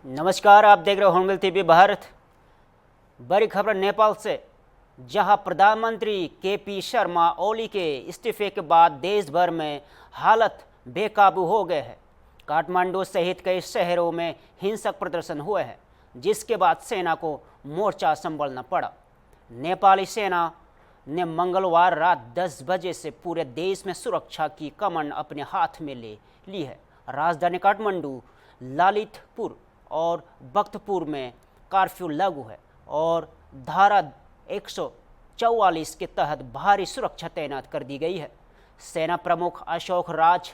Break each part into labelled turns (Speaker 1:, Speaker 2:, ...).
Speaker 1: नमस्कार, आप देख रहे हो होनबिल टीवी भारत। बड़ी खबर नेपाल से, जहां प्रधानमंत्री केपी शर्मा ओली के इस्तीफे के बाद देश भर में हालत बेकाबू हो गए हैं। काठमांडू सहित कई शहरों में हिंसक प्रदर्शन हुए हैं, जिसके बाद सेना को मोर्चा संभालना पड़ा। नेपाली सेना ने मंगलवार रात 10 बजे से पूरे देश में सुरक्षा की कमान अपने हाथ में ले ली है। राजधानी काठमांडू, ललितपुर और भक्तपुर में कर्फ्यू लागू है और धारा 144 के तहत भारी सुरक्षा तैनात कर दी गई है। सेना प्रमुख अशोक राज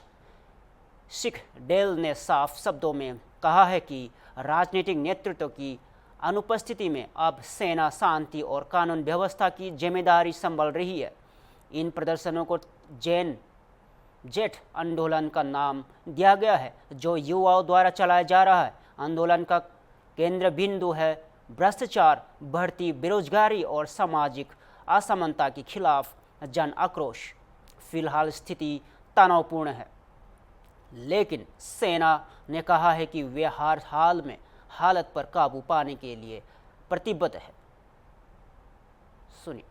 Speaker 1: सिंहडेल ने साफ शब्दों में कहा है कि राजनीतिक नेतृत्व की अनुपस्थिति में अब सेना शांति और कानून व्यवस्था की जिम्मेदारी संभाल रही है। इन प्रदर्शनों को जेठ आंदोलन का नाम दिया गया है, जो युवाओं द्वारा चलाया जा रहा है। आंदोलन का केंद्र बिंदु है भ्रष्टाचार, बढ़ती बेरोजगारी और सामाजिक असमानता के खिलाफ जन आक्रोश। फिलहाल स्थिति तनावपूर्ण है, लेकिन सेना ने कहा है कि वे हर हाल में हालत पर काबू पाने के लिए प्रतिबद्ध है। सुनिए।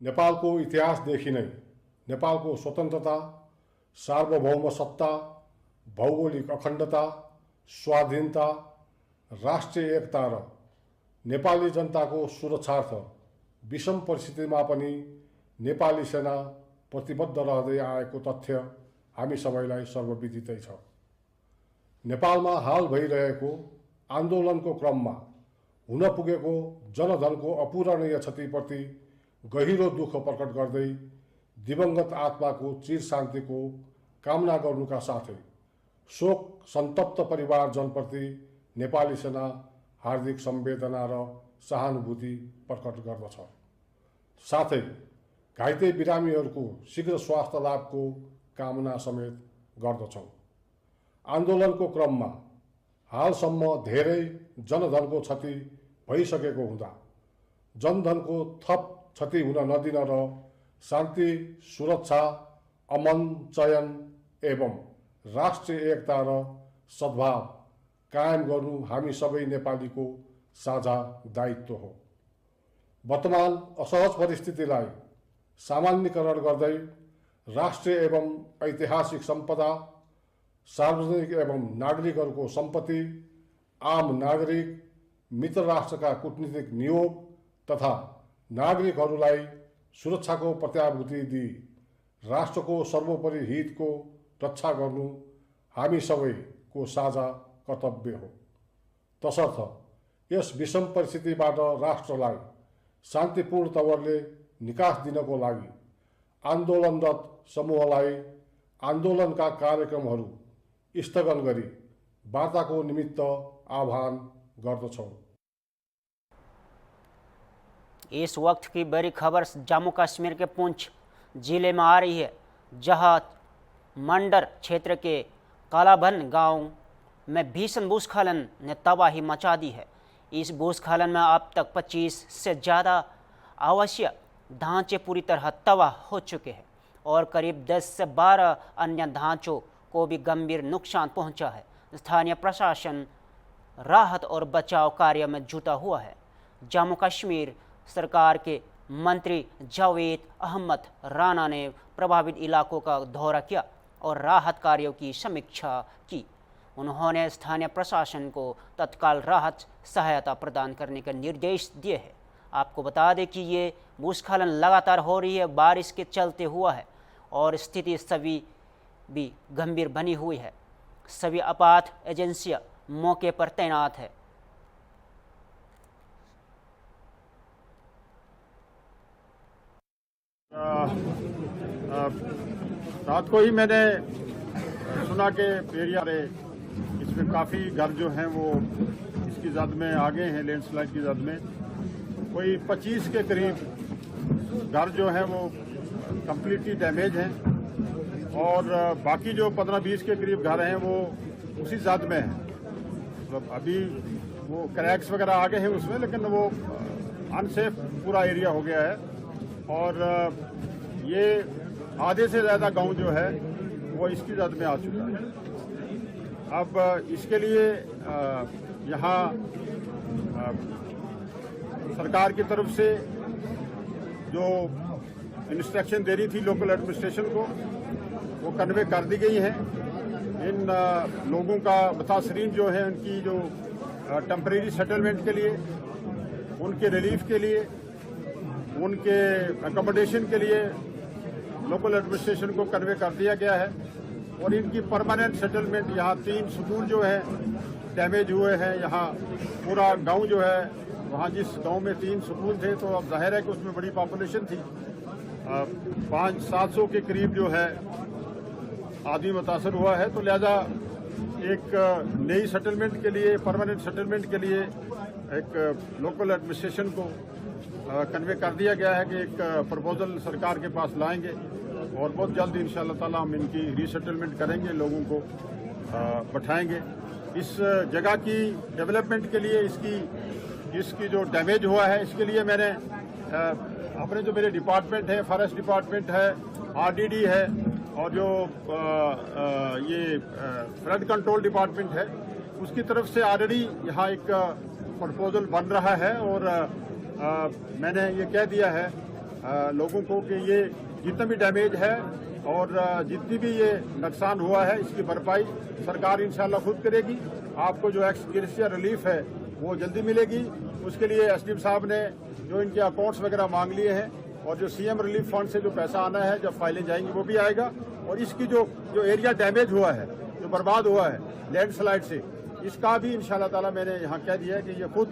Speaker 2: नेपालको इतिहासदेखि नै नेपालको स्वतन्त्रता, सार्वभौम सत्ता, भौगोलिक अखण्डता, स्वाधीनता, राष्ट्रिय एकता र नेपाली जनताको सुरक्षार्थ विषम परिस्थितिमा पनि नेपाली सेना प्रतिबद्ध रहँदै आएको तथ्य हामी सबैलाई सर्वविदितै छ। नेपालमा हाल भइरहेको आन्दोलनको क्रममा हुन पुगेको जनधनको अपूरणीय क्षतिप्रति गहिरो दुःख प्रकट गर्दै दिवंगत आत्माको चिर शान्तिको कामना गर्नुका साथै शोक सन्तप्त परिवारजनप्रति नेपाली सेना हार्दिक संवेदना र सहानुभूति प्रकट गर्दछ। साथै घाइते बिरामीहरूको शीघ्र स्वास्थ्य लाभको कामना समेत गर्दछौँ। आन्दोलनको क्रममा हालसम्म धेरै जनधनको क्षति भइसकेको हुँदा जनधनको थप क्षति हुन नदिन र शान्ति, सुरक्षा, अमन, चयन एवं राष्ट्रिय एकता र सद्भाव कायम गर्नु हामी सबै नेपालीको साझा दायित्व हो। वर्तमान असहज परिस्थितिलाई सामान्यीकरण गर्दै राष्ट्रिय एवं ऐतिहासिक सम्पदा, सार्वजनिक एवं नागरिकहरूको सम्पत्ति, आम नागरिक, मित्र राष्ट्रका कूटनीतिक नियोग तथा नागरिकहरूलाई सुरक्षाको प्रत्याभूति दिई राष्ट्रको सर्वोपरि हितको रक्षा गर्नु हामी सबैको साझा कर्तव्य हो। तसर्थ यस विषम परिस्थितिबाट राष्ट्रलाई शान्तिपूर्ण तवरले निकास दिनको लागि आन्दोलनरत समूहलाई आन्दोलनका कार्यक्रमहरू स्थगन गरी वार्ताको निमित्त आह्वान गर्दछौँ।
Speaker 1: इस वक्त की बड़ी खबर जम्मू कश्मीर के पुंछ जिले में आ रही है, जहां मंडर क्षेत्र के कालाभन गांव में भीषण भूस्खलन ने तबाही मचा दी है। इस भूस्खलन में अब तक 25 से ज़्यादा आवासीय ढांचे पूरी तरह तबाह हो चुके हैं और करीब 10 से 12 अन्य ढांचों को भी गंभीर नुकसान पहुंचा है। स्थानीय प्रशासन राहत और बचाव कार्य में जुटा हुआ है। जम्मू कश्मीर सरकार के मंत्री जावेद अहमद राणा ने प्रभावित इलाकों का दौरा किया और राहत कार्यों की समीक्षा की। उन्होंने स्थानीय प्रशासन को तत्काल राहत सहायता प्रदान करने के निर्देश दिए हैं। आपको बता दें कि ये भूस्खलन लगातार हो रही है, बारिश के चलते हुआ है और स्थिति सभी भी गंभीर बनी हुई है। सभी आपात एजेंसियां मौके पर तैनात है।
Speaker 3: रात को ही मैंने सुना कि एरिया इसमें काफ़ी घर जो हैं वो इसकी जद में आ गए हैं, लैंडस्लाइड की जद में। कोई 25 के करीब घर जो हैं वो कम्प्लीटली डैमेज हैं और बाकी जो 15-20 के करीब घर हैं वो उसी जद में हैं। मतलब अभी वो क्रैक्स वगैरह आ गए हैं उसमें, लेकिन वो अनसेफ पूरा एरिया हो गया है और ये आधे से ज़्यादा गांव जो है वो इसकी जद में आ चुका है। अब इसके लिए यहाँ सरकार की तरफ से जो इंस्ट्रक्शन दे रही थी लोकल एडमिनिस्ट्रेशन को, वो कन्वे कर दी गई है। इन लोगों का मुतासरीन जो है उनकी जो टेम्परेरी सेटलमेंट के लिए, उनके रिलीफ के लिए, उनके अकोमोडेशन के लिए लोकल एडमिनिस्ट्रेशन को कन्वे कर दिया गया है। और इनकी परमानेंट सेटलमेंट, यहाँ 3 स्कूल जो है डैमेज हुए हैं, यहाँ पूरा गांव जो है, वहाँ जिस गांव में 3 स्कूल थे तो अब जाहिर है कि उसमें बड़ी पॉपुलेशन थी, 500-700 के करीब जो है आदमी मुतासर हुआ है। तो लिहाजा एक नई सेटलमेंट के लिए, परमानेंट सेटलमेंट के लिए एक लोकल एडमिनिस्ट्रेशन को कन्वे कर दिया गया है कि एक प्रपोजल सरकार के पास लाएंगे और बहुत जल्द इंशाअल्लाह ताला हम इनकी रीसेटलमेंट करेंगे, लोगों को बैठाएंगे। इस जगह की डेवलपमेंट के लिए, इसकी जो डैमेज हुआ है, इसके लिए मैंने अपने जो मेरे डिपार्टमेंट है, फॉरेस्ट डिपार्टमेंट है, आरडीडी है और जो ये फ्लड कंट्रोल डिपार्टमेंट है, उसकी तरफ से ऑलरेडी यहाँ एक प्रपोजल बन रहा है। और मैंने ये कह दिया है लोगों को कि ये जितना भी डैमेज है और जितनी भी ये नुकसान हुआ है, इसकी भरपाई सरकार इंशाल्लाह खुद करेगी। आपको जो एक्स ग्रेशिया रिलीफ है वो जल्दी मिलेगी। उसके लिए एसडीएम साहब ने जो इनके अकाउंट्स वगैरह मांग लिए हैं और जो सीएम रिलीफ फंड से जो पैसा आना है, जब फाइलें जाएंगी वो भी आएगा। और इसकी जो एरिया डैमेज हुआ है, जो बर्बाद हुआ है लैंडस्लाइड से, इसका भी इंशाल्लाह ताला मैंने यहाँ कह दिया है कि ये खुद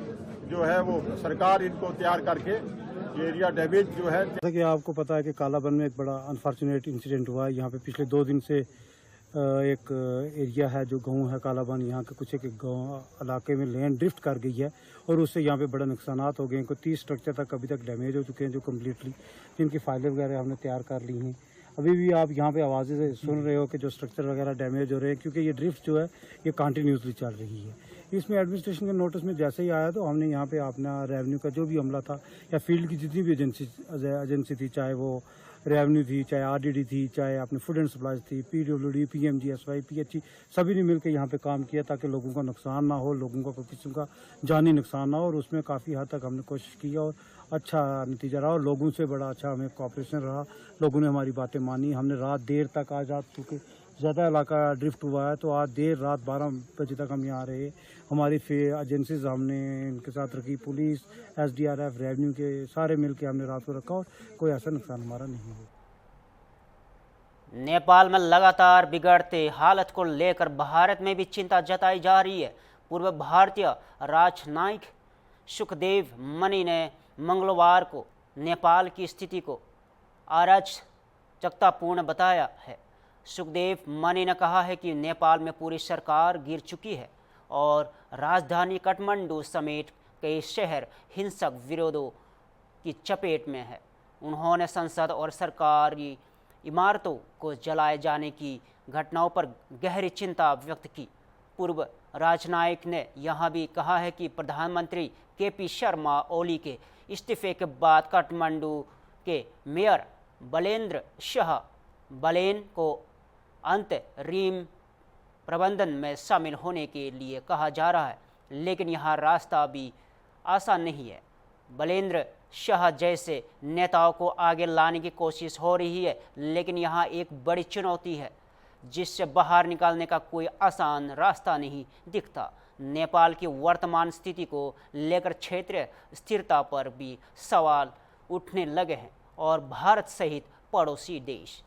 Speaker 3: जो है वो सरकार इनको तैयार करके ये एरिया डैमेज जो है।
Speaker 4: जैसा कि आपको पता है कि कालाबन में एक बड़ा अनफॉर्चुनेट इंसिडेंट हुआ है। यहाँ पे पिछले 2 दिन से एक एरिया है जो गांव है कालाबन, यहाँ के कुछ एक गांव इलाके में लैंड ड्रिफ्ट कर गई है और उससे यहाँ पे बड़ा नुकसानात हो गए हैं। 30 स्ट्रक्चर तक अभी तक डैमेज हो चुके हैं जो कम्प्लीटली, जिनकी फाइलें वगैरह हमने तैयार कर ली हैं। अभी भी आप यहाँ पे आवाज़ें से सुन रहे हो कि जो स्ट्रक्चर वगैरह डैमेज हो रहे हैं, क्योंकि ये ड्रिफ्ट जो है ये कंटिन्यूसली चल रही है। इसमें एडमिनिस्ट्रेशन के नोटिस में जैसे ही आया तो हमने यहाँ पे अपना रेवेन्यू का जो भी अमला था या फील्ड की जितनी भी एजेंसी थी, चाहे वो रेवेन्यू थी, चाहे आरडीडी थी, चाहे अपने फूड एंड सप्लाईज थी, पीडब्ल्यूडी, पीएमजीएसवाई, पीएचई, सभी ने मिलकर यहाँ पे काम किया ताकि लोगों का नुकसान ना हो, लोगों का कोई किस्म का जानी नुकसान ना हो। और उसमें काफ़ी हद तक हमने कोशिश की और अच्छा नतीजा रहा और लोगों से बड़ा अच्छा हमें कोऑपरेशन रहा। लोगों ने हमारी बातें मानी। हमने रात देर तक, आज रात क्योंकि ज़्यादा इलाका ड्रिफ्ट हुआ है तो आज देर रात 12 बजे तक हम यहाँ रहे। हमारी एजेंसीज हमने इनके साथ रखी, पुलिस, एसडीआरएफ, रेवेन्यू के सारे मिल के हमने रात को रखा और कोई ऐसा नुकसान हमारा नहीं हुआ।
Speaker 1: नेपाल में लगातार बिगड़ते हालत को लेकर भारत में भी चिंता जताई जा रही है। पूर्व भारतीय राजनयिक सुखदेव मनी ने मंगलवार को नेपाल की स्थिति को अराजकतापूर्ण बताया है। सुखदेव मनी ने कहा है कि नेपाल में पूरी सरकार गिर चुकी है और राजधानी काठमांडू समेत कई शहर हिंसक विरोधों की चपेट में है। उन्होंने संसद और सरकारी इमारतों को जलाए जाने की घटनाओं पर गहरी चिंता व्यक्त की। पूर्व राजनयिक ने यह भी कहा है कि प्रधानमंत्री केपी शर्मा ओली के इस्तीफे के बाद काठमांडू के मेयर बलेन्द्र शाह बलेन को अंतरिम प्रबंधन में शामिल होने के लिए कहा जा रहा है, लेकिन यह रास्ता भी आसान नहीं है। बलेन्द्र शाह जैसे नेताओं को आगे लाने की कोशिश हो रही है, लेकिन यहाँ एक बड़ी चुनौती है जिससे बाहर निकालने का कोई आसान रास्ता नहीं दिखता। नेपाल की वर्तमान स्थिति को लेकर क्षेत्रीय स्थिरता पर भी सवाल उठने लगे हैं और भारत सहित पड़ोसी देश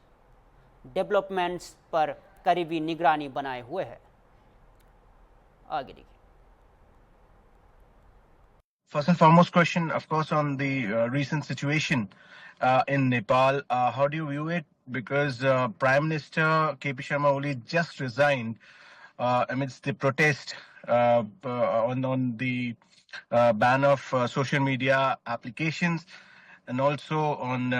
Speaker 1: डेवलपमेंट्स पर करीबी निगरानी बनाए हुए हैं। आगे देखिए।
Speaker 5: First and foremost question, of course, on the recent situation in Nepal. How do you view it? Because Prime Minister KP Sharma Oli just resigned amidst the protest on the ban of social media applications and also on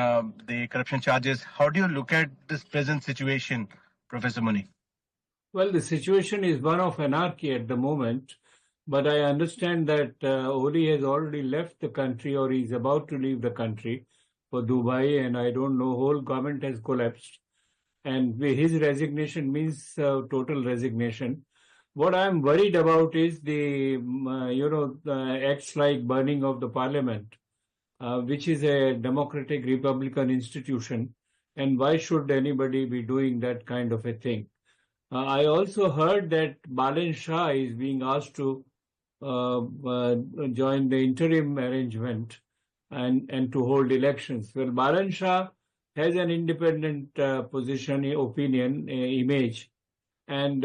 Speaker 5: the corruption charges. How do you look at this present situation, Professor Muni?
Speaker 6: Well, the situation is one of anarchy at the moment. But I understand that Oli has already left the country or he's about to leave the country for Dubai, and I don't know, whole government has collapsed. And his resignation means total resignation. What I'm worried about is the acts like burning of the parliament, which is a democratic republican institution, and why should anybody be doing that kind of a thing? I also heard that Balan Shah is being asked to join the interim arrangement and to hold elections. Well, Balan Shah has an independent position, opinion, image, and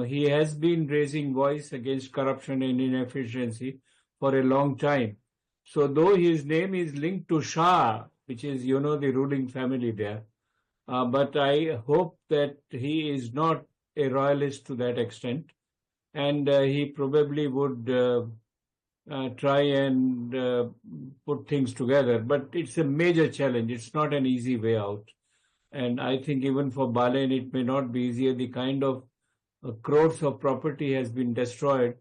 Speaker 6: he has been raising voice against corruption and inefficiency for a long time. So though his name is linked to Shah, which is, the ruling family there, but I hope that he is not a royalist to that extent, and he probably would try and put things together. But it's a major challenge. It's not an easy way out. And I think even for Balan, it may not be easier. The kind of crores of property has been destroyed,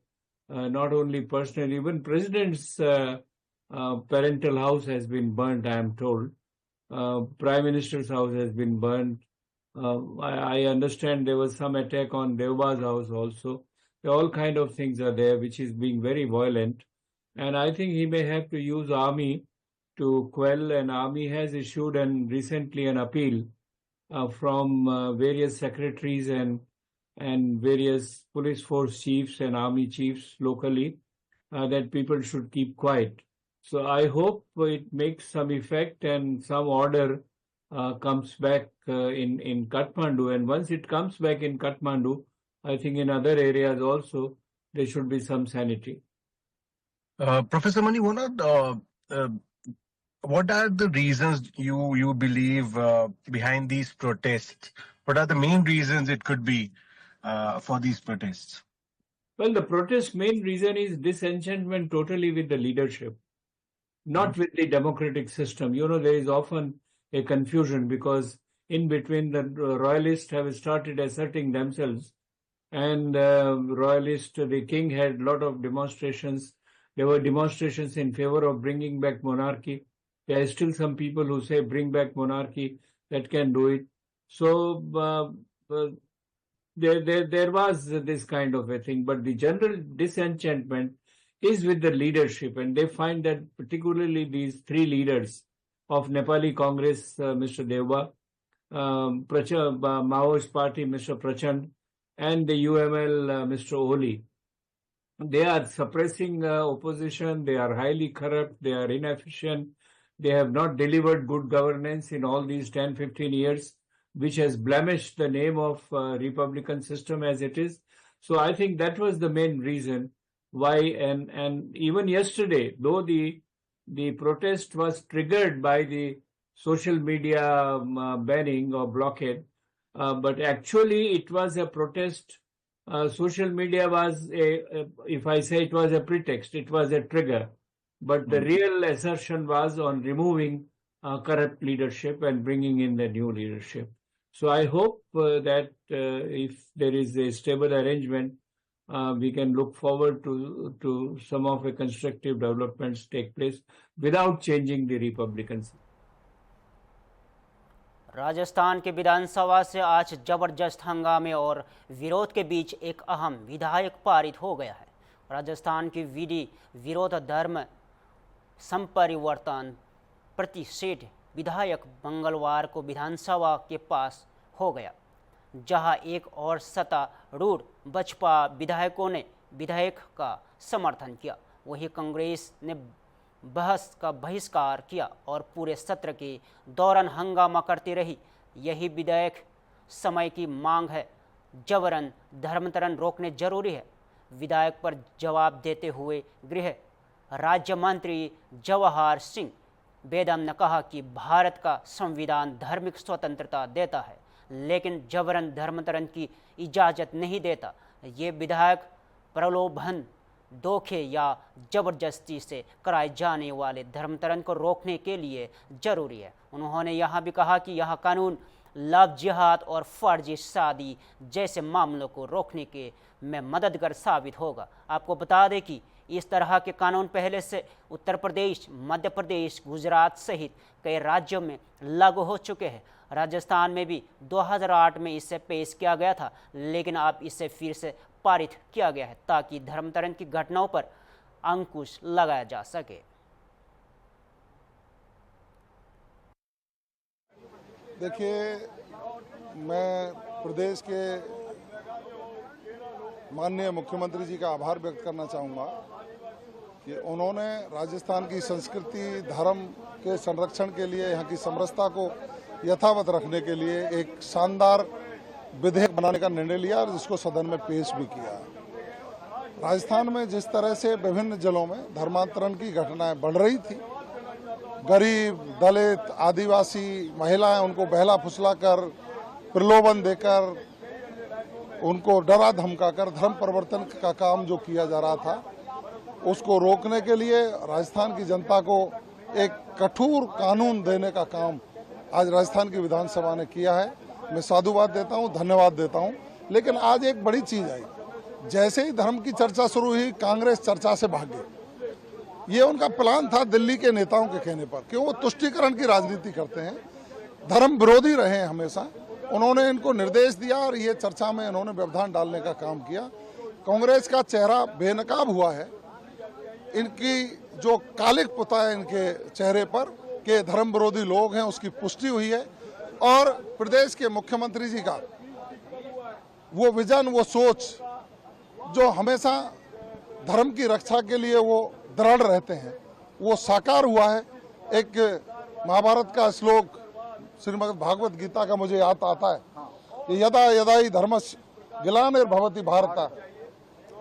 Speaker 6: not only personal, even president's parental house has been burnt, I am told. Prime Minister's house has been burnt. I understand there was some attack on Devba's house also. All kind of things are there, which is being very violent. And I think he may have to use army to quell, and army has issued recently an appeal from various secretaries and various police force chiefs and army chiefs locally that people should keep quiet. So I hope it makes some effect and some order comes back in Kathmandu. And once it comes back in Kathmandu, I think in other areas also there should be some sanity.
Speaker 5: Professor Mani, what are the reasons you believe behind these protests? What are the main reasons it could be for these protests?
Speaker 6: Well, the protest main reason is disenchantment totally with the leadership, not with the democratic system. There is often a confusion because in between the royalists have started asserting themselves, and the king had a lot of demonstrations. There were demonstrations in favor of bringing back monarchy. There are still some people who say bring back monarchy, that can do it. So there was this kind of a thing, but the general disenchantment is with the leadership, and they find that particularly these three leaders of Nepali Congress, Mr. Devba, Maoist Party, Mr. Prachand, and the UML, Mr. Oli. They are suppressing opposition, they are highly corrupt, they are inefficient, they have not delivered good governance in all these 10-15 years, which has blemished the name of Republican system as it is. So I think that was the main reason why, and even yesterday, though the protest was triggered by the social media banning or blockade, but actually it was a protest. Social media was if I say it was a pretext, it was a trigger. But the real assertion was on removing corrupt leadership and bringing in the new leadership. So I hope that if there is a stable arrangement, we can look forward to some of the constructive developments take place without changing the Republican system.
Speaker 1: Rajasthan के विधानसभा से आज जबरदस्त हंगामे और विरोध के बीच एक अहम विधेयक पारित हो गया है। राजस्थान की विरोध धर्म संपरिवर्तन प्रतिषेध विधेयक मंगलवार को विधानसभा के पास हो गया, जहां एक और सत्तारूढ़ बसपा विधायकों ने विधेयक का समर्थन किया, वहीं कांग्रेस ने बहस का बहिष्कार किया और पूरे सत्र के दौरान हंगामा करती रही। यही विधेयक समय की मांग है, जबरन धर्मांतरण रोकने जरूरी है। विधेयक पर जवाब देते हुए गृह राज्य मंत्री जवाहर सिंह बेदम ने कहा कि भारत का संविधान धार्मिक स्वतंत्रता देता है, लेकिन जबरन धर्मांतरण की इजाज़त नहीं देता। ये विधेयक प्रलोभन, धोखे या जबरदस्ती से कराए जाने वाले धर्मांतरण को रोकने के लिए जरूरी है। उन्होंने यहां भी कहा कि यह कानून लव जिहाद और फर्जी शादी जैसे मामलों को रोकने के में मददगार साबित होगा। आपको बता दें कि इस तरह के कानून पहले से उत्तर प्रदेश, मध्य प्रदेश, गुजरात सहित कई राज्यों में लागू हो चुके हैं। राजस्थान में भी 2008 में इसे पेश किया गया था, लेकिन अब इसे फिर से पारित किया गया है ताकि धर्मांतरण की घटनाओं पर अंकुश लगाया जा सके।
Speaker 7: देखिए, मैं प्रदेश के माननीय मुख्यमंत्री जी का आभार व्यक्त करना चाहूँगा कि उन्होंने राजस्थान की संस्कृति धर्म के संरक्षण के लिए, यहाँ की समरसता को यथावत रखने के लिए एक शानदार विधेयक बनाने का निर्णय लिया और जिसको सदन में पेश भी किया। राजस्थान में जिस तरह से विभिन्न जिलों में धर्मांतरण की घटनाएं बढ़ रही थी, गरीब, दलित, आदिवासी महिलाएं उनको बहला फुसला कर, प्रलोभन देकर, उनको डरा धमकाकर धर्म परिवर्तन का काम जो किया जा रहा था, उसको रोकने के लिए राजस्थान की जनता को एक कठोर कानून देने का काम आज राजस्थान की विधानसभा ने किया है। मैं साधुवाद देता हूं, धन्यवाद देता हूं। लेकिन आज एक बड़ी चीज आई, जैसे ही धर्म की चर्चा शुरू हुई, कांग्रेस चर्चा से भाग गई। ये उनका प्लान था दिल्ली के नेताओं के कहने पर कि वो तुष्टीकरण की राजनीति करते हैं, धर्म विरोधी रहे हैं हमेशा। उन्होंने इनको निर्देश दिया और ये चर्चा में इन्होंने व्यवधान डालने का काम किया। कांग्रेस का चेहरा बेनकाब हुआ है, इनकी जो कालिक पुता है इनके चेहरे पर कि धर्म विरोधी लोग हैं, उसकी पुष्टि हुई है। और प्रदेश के मुख्यमंत्री जी का वो विजन, वो सोच जो हमेशा धर्म की रक्षा के लिए वो दृढ़ रहते हैं, वो साकार हुआ है। एक महाभारत का श्लोक श्रीमद् भागवत गीता का मुझे याद आता है, यदा यदा ही धर्मस्य ग्लानिर्भवति भारत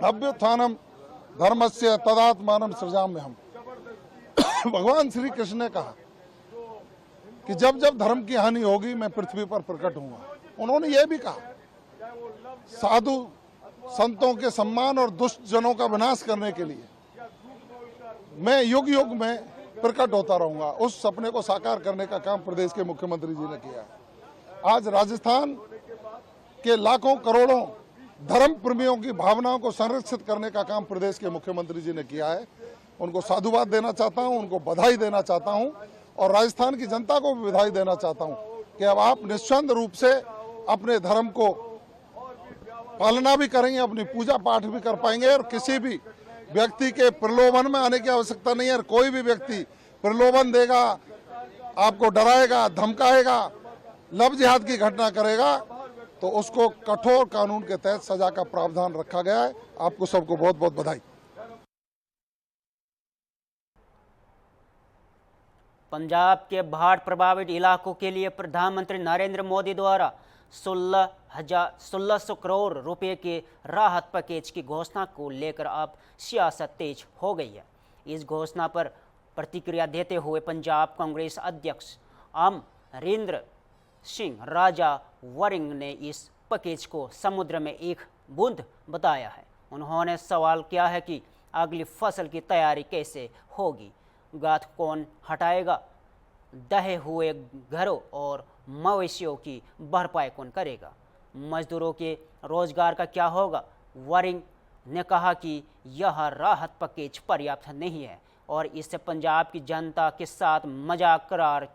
Speaker 7: अभ्युत्थानम धर्मस्य तदात्मानं सृजाम्यहम्। भगवान श्री कृष्ण ने कहा कि जब जब धर्म की हानि होगी मैं पृथ्वी पर प्रकट होऊंगा। उन्होंने ये भी कहा, साधु संतों के सम्मान और दुष्ट जनों का विनाश करने के लिए मैं युग युग में प्रकट होता रहूंगा। उस सपने को साकार करने का काम प्रदेश के मुख्यमंत्री जी ने किया है। आज राजस्थान के लाखों करोड़ों धर्म प्रेमियों की भावनाओं को संरक्षित करने का काम प्रदेश के मुख्यमंत्री जी ने किया है। उनको साधुवाद देना चाहता हूं, उनको बधाई देना चाहता हूं और राजस्थान की जनता को भी बधाई देना चाहता हूं कि अब आप निस्संद रूप से अपने धर्म को पालना भी करेंगे, अपनी पूजा पाठ भी कर पाएंगे और किसी भी व्यक्ति के प्रलोभन में आने की आवश्यकता नहीं है। कोई भी व्यक्ति प्रलोभन देगा, आपको डराएगा, धमकाएगा, लव जिहाद की घटना करेगा तो उसको कठोर कानून के तहत सजा का प्रावधान रखा गया है। आपको सबको बहुत बहुत बधाई।
Speaker 1: पंजाब के बाढ़ प्रभावित इलाकों के लिए प्रधानमंत्री नरेंद्र मोदी द्वारा 1600 करोड़ रुपए के राहत पैकेज की घोषणा को लेकर अब सियासत तेज हो गई है। इस घोषणा पर प्रतिक्रिया देते हुए पंजाब कांग्रेस अध्यक्ष अमरिंदर सिंह राजा वरिंग ने इस पैकेज को समुद्र में एक बूंद बताया है। उन्होंने सवाल किया है कि अगली फसल की तैयारी कैसे होगी, गाथ कौन हटाएगा, दहे हुए घरों और मवेशियों की भरपाई कौन करेगा, मजदूरों के रोजगार का क्या होगा। वरिंग ने कहा कि यह राहत पैकेज पर्याप्त नहीं है और इससे पंजाब की जनता के साथ मजाक करार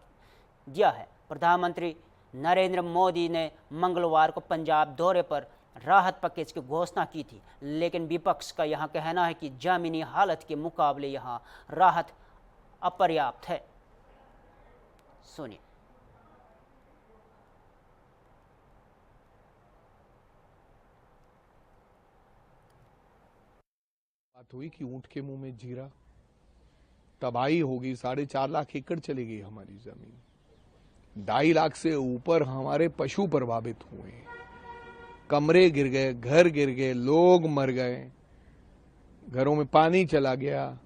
Speaker 1: दिया है। प्रधानमंत्री नरेंद्र मोदी ने मंगलवार को पंजाब दौरे पर राहत पैकेज की घोषणा की थी, लेकिन विपक्ष का यह कहना है कि जमीनी हालत के मुकाबले यह राहत अपर्याप्त है। सुनिए।
Speaker 8: बात हुई कि ऊंट के मुंह में जीरा, तबाही होगी। 4.5 लाख एकड़ चली गई हमारी जमीन, 2.5 लाख से ऊपर हमारे पशु प्रभावित हुए, कमरे गिर गए, घर गिर गए, लोग मर गए, घरों में पानी चला गया,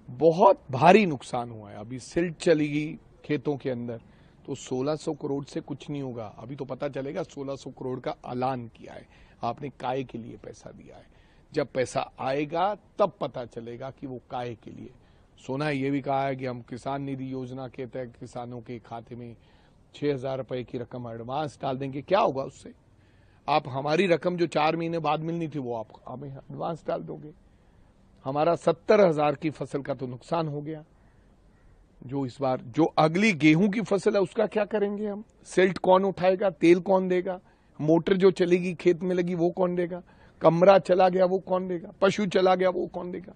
Speaker 8: बहुत भारी नुकसान हुआ है। अभी सिल्ट चली गई खेतों के अंदर, तो 1600 करोड़ से कुछ नहीं होगा। अभी तो पता चलेगा 1600 करोड़ का ऐलान किया है, आपने काय के लिए पैसा दिया है। जब पैसा आएगा तब पता चलेगा कि वो काय के लिए। सोना ये भी कहा है कि हम किसान निधि योजना के तहत किसानों के खाते में 6000 रुपए की रकम एडवांस डाल देंगे। क्या होगा उससे? आप हमारी रकम जो 4 महीने बाद मिलनी थी वो आप हमें एडवांस डाल दोगे। हमारा 70,000 की फसल का तो नुकसान हो गया। जो इस बार जो अगली गेहूं की फसल है उसका क्या करेंगे हम? सिल्ट कौन उठाएगा? तेल कौन देगा? मोटर जो चलेगी खेत में लगी वो कौन देगा? कमरा चला गया वो कौन देगा? पशु चला गया वो कौन देगा?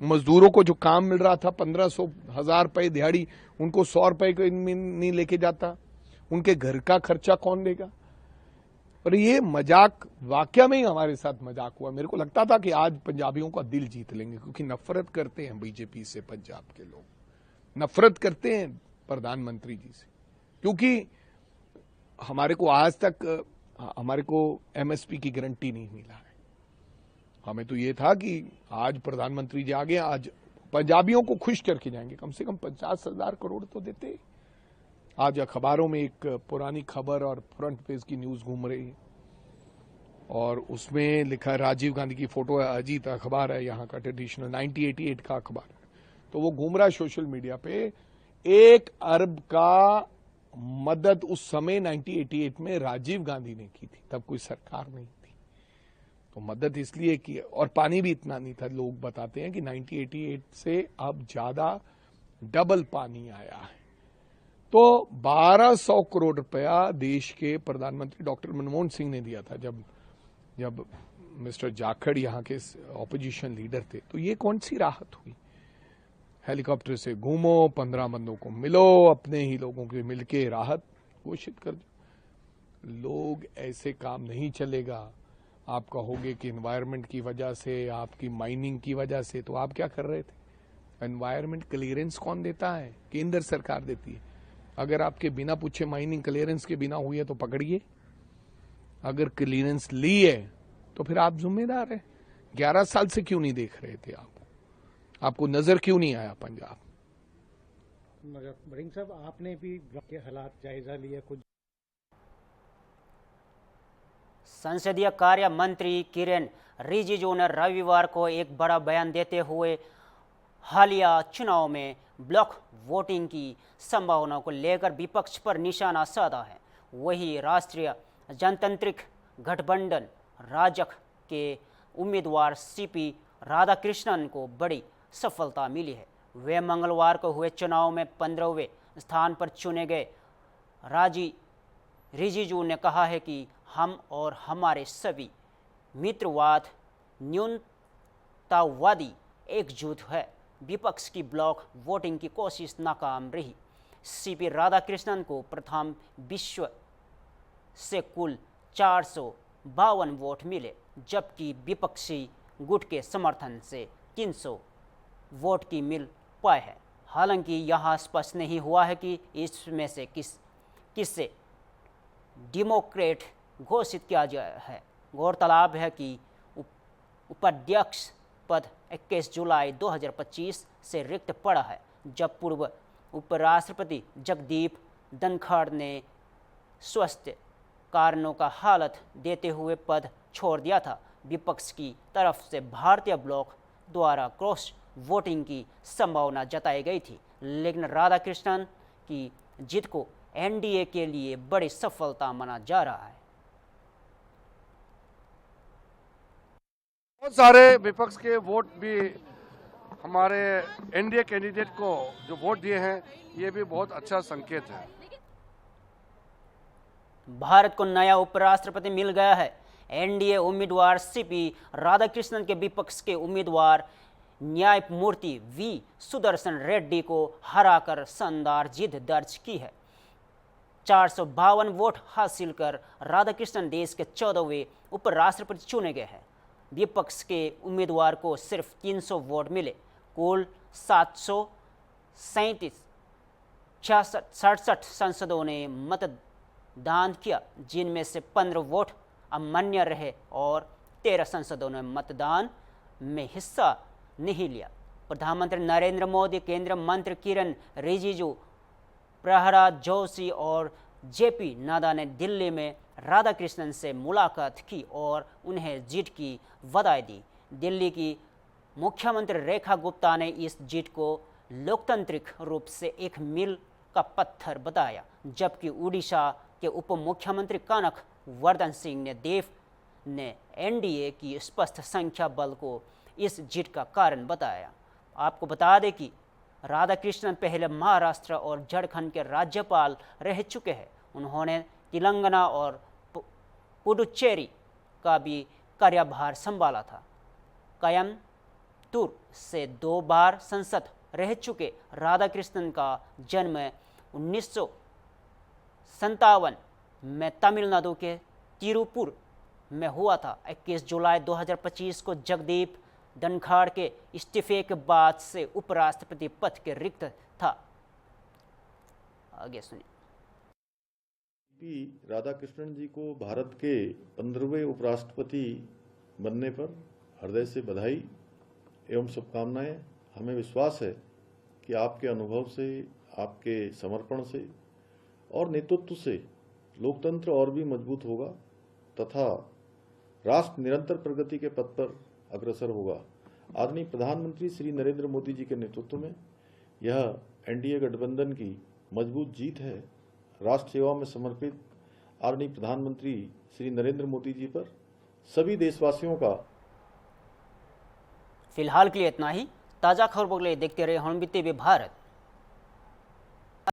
Speaker 8: मजदूरों को जो काम मिल रहा था 1500-1000 रुपए दिहाड़ी, उनको 100 रुपए को नहीं लेके जाता, उनके घर का खर्चा कौन देगा? और ये मजाक वाकया में ही हमारे साथ मजाक हुआ। मेरे को लगता था कि आज पंजाबियों का दिल जीत लेंगे, क्योंकि नफरत करते हैं बीजेपी से पंजाब के लोग, नफरत करते हैं प्रधानमंत्री जी से, क्योंकि हमारे को आज तक हमारे को एमएसपी की गारंटी नहीं मिला है। हमें तो ये था कि आज प्रधानमंत्री जी आ गए, आज पंजाबियों को खुश करके जाएंगे, कम से कम 50,000 करोड़ तो देते। आज अखबारों में एक पुरानी खबर और फ्रंट पेज की न्यूज घूम रही है और उसमें लिखा है, राजीव गांधी की फोटो है, अजीत अखबार है यहाँ का ट्रेडिशनल 1988 का अखबार है, तो वो घूम रहा है सोशल मीडिया पे। 1 अरब का मदद उस समय 1988 में राजीव गांधी ने की थी, तब कोई सरकार नहीं थी, तो मदद इसलिए की, और पानी भी इतना नहीं था। लोग बताते हैं कि 1988 से अब ज्यादा डबल पानी आया है। तो 1200 करोड़ रुपया देश के प्रधानमंत्री डॉक्टर मनमोहन सिंह ने दिया था जब मिस्टर जाखड़ यहाँ के ऑपोजिशन लीडर थे। तो ये कौन सी राहत हुई? हेलीकॉप्टर से घूमो, 15 बंदों को मिलो, अपने ही लोगों के मिलके राहत घोषित कर दो। लोग ऐसे काम नहीं चलेगा। आप कहोगे कि एनवायरनमेंट की वजह से, आपकी माइनिंग की वजह से, तो आप क्या कर रहे थे? एनवायरनमेंट क्लियरेंस कौन देता है? केंद्र सरकार देती है। अगर आपके बिना पूछे माइनिंग क्लियरेंस के बिना हुई है तो पकड़िए, अगर क्लियरेंस ली है तो फिर आप जिम्मेदार है। 11 साल से क्यों नहीं देख रहे थे? आपको नजर क्यों नहीं आया पंजाब?
Speaker 4: मगर बड़िंग साहब, आपने भी के हालात जायजा लिया कुछ?
Speaker 1: संसदीय कार्य मंत्री किरेन रिजिजू ने रविवार को एक बड़ा बयान देते हुए हालिया चुनाव में ब्लॉक वोटिंग की संभावना को लेकर विपक्ष पर निशाना साधा है। वही राष्ट्रीय जनतांत्रिक गठबंधन राजग के उम्मीदवार सीपी राधाकृष्णन को बड़ी सफलता मिली है। वे मंगलवार को हुए चुनाव में 15वें स्थान पर चुने गए। रिजिजू ने कहा है कि हम और हमारे सभी मित्रवाद न्यूनतावादी एकजुट है। विपक्ष की ब्लॉक वोटिंग की कोशिश नाकाम रही। सीपी राधाकृष्णन को प्रथम विश्व से कुल 452 वोट मिले, जबकि विपक्षी गुट के समर्थन से 300 वोट की मिल पाए है। हालांकि यह स्पष्ट नहीं हुआ है कि इसमें से किससे डेमोक्रेट घोषित किया गया है। गौरतलब है कि उपाध्यक्ष पद 21 जुलाई 2025 से रिक्त पड़ा है, जब पूर्व उपराष्ट्रपति जगदीप धनखड़ ने स्वास्थ्य कारणों का हालत देते हुए पद छोड़ दिया था। विपक्ष की तरफ से भारतीय ब्लॉक द्वारा क्रॉस वोटिंग की संभावना जताई गई थी, लेकिन राधाकृष्णन की जीत को एनडीए के लिए बड़ी सफलता माना जा रहा है।
Speaker 9: बहुत सारे विपक्ष के वोट भी हमारे एनडीए कैंडिडेट को जो वोट दिए हैं, ये भी बहुत अच्छा संकेत है।
Speaker 1: भारत को नया उपराष्ट्रपति मिल गया है। एनडीए उम्मीदवार सीपी राधाकृष्णन के विपक्ष के उम्मीदवार न्यायमूर्ति वी सुदर्शन रेड्डी को हराकर शानदार जीत दर्ज की है। 452 वोट हासिल कर राधाकृष्णन देश के 14वें उपराष्ट्रपति चुने गए हैं। विपक्ष के उम्मीदवार को सिर्फ 300 वोट मिले। कुल 767 सांसदों ने मतदान किया, जिनमें से 15 वोट अमान्य रहे और 13 सांसदों ने मतदान में हिस्सा नहीं लिया। प्रधानमंत्री नरेंद्र मोदी, केंद्रीय मंत्री किरण रिजिजू, प्रहलाद जोशी और जेपी नड्डा ने दिल्ली में राधाकृष्णन से मुलाकात की और उन्हें जीत की बधाई दी। दिल्ली की मुख्यमंत्री रेखा गुप्ता ने इस जीत को लोकतांत्रिक रूप से एक मील का पत्थर बताया, जबकि उड़ीसा के उप मुख्यमंत्री कनक वर्धन सिंह ने देव ने एनडीए की स्पष्ट संख्या बल को इस जीत का कारण बताया। आपको बता दें कि राधाकृष्णन पहले महाराष्ट्र और झारखंड के राज्यपाल रह चुके हैं। उन्होंने तेलंगाना और पुडुचेरी का भी कार्यभार संभाला था। कोयम्बटूर से 2 बार सांसद रह चुके राधाकृष्णन का जन्म 1957 में तमिलनाडु के तिरुपुर में हुआ था। 21 जुलाई 2025 को जगदीप धनखड़ के इस्तीफे के बाद से उपराष्ट्रपति पद के रिक्त था। आगे सुनिए।
Speaker 10: राधाकृष्णन जी को भारत के 15वें उपराष्ट्रपति बनने पर हृदय से बधाई एवं शुभकामनाएं। हमें विश्वास है कि आपके अनुभव से, आपके समर्पण से और नेतृत्व से लोकतंत्र और भी मजबूत होगा तथा राष्ट्र निरंतर प्रगति के पथ पर अग्रसर होगा। आदरणीय प्रधानमंत्री श्री नरेंद्र मोदी जी के नेतृत्व में यह एनडीए गठबंधन की मजबूत जीत है। राष्ट्र सेवा में समर्पित आदरणीय प्रधानमंत्री श्री नरेंद्र मोदी जी पर सभी देशवासियों का।
Speaker 1: फिलहाल के लिए इतना ही। ताज़ा खबरों के लिए देखते रहे हॉर्नबिल टीवी भारत।